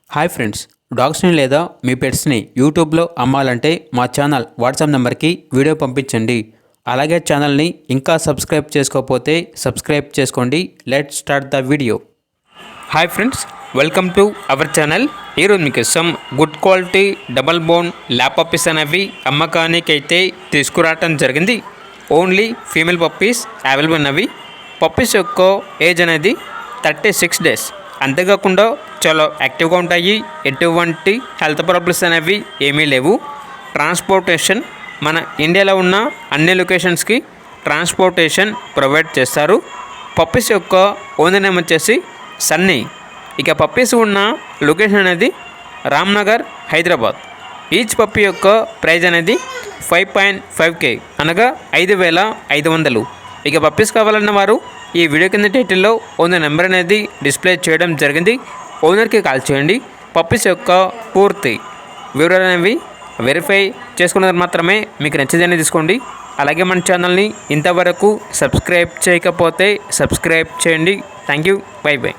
Hi friends, డాగ్స్ని లేదా మీ పెట్స్ని యూట్యూబ్లో అమ్మాలంటే మా ఛానల్ వాట్సాప్ నెంబర్కి వీడియో పంపించండి. అలాగే ఛానల్ని ఇంకా సబ్స్క్రైబ్ చేసుకోకపోతే సబ్స్క్రైబ్ చేసుకోండి. Let's start the video. Hi friends, welcome to our channel. ఈరోజు మీకు some good quality double bone lap puppies అనేవి అమ్మకానికి అయితే తీసుకురావటం జరిగింది. ఓన్లీ ఫీమేల్ పప్పీస్ అవైలబుల్ ఉన్నవి. పప్పీస్ యొక్క ఏజ్ అనేది 36 days. అంతేకాకుండా చాలా యాక్టివ్గా ఉంటాయి. ఎటువంటి హెల్త్ ప్రాబ్లమ్స్ అనేవి ఏమీ లేవు. ట్రాన్స్పోర్టేషన్ మన ఇండియాలో ఉన్న అన్ని లొకేషన్స్కి ట్రాన్స్పోర్టేషన్ ప్రొవైడ్ చేస్తారు. పప్పీస్ యొక్క ఓనర్ నేమ్ వచ్చేసి సన్నీ. ఇక పప్పీస్ ఉన్న లొకేషన్ అనేది రామ్నగర్, హైదరాబాద్. ఈచ్ పప్పీ యొక్క ప్రైజ్ అనేది 5.5K అనగా 5,500. ఇక పప్పీస్ కావాలన్న వారు ఈ వీడియో కింద టైటిల్లో ఓనర్ నెంబర్ అనేది డిస్ప్లే చేయడం జరిగింది. ఓనర్కి కాల్ చేయండి. పప్పీస్ యొక్క పూర్తి వివరాలు అనేవి వెరిఫై చేసుకున్నది మాత్రమే మీకు నచ్చేదని తీసుకోండి. అలాగే మన ఛానల్ని ఇంతవరకు సబ్స్క్రైబ్ చేయకపోతే సబ్స్క్రైబ్ చేయండి. Thank you. By by.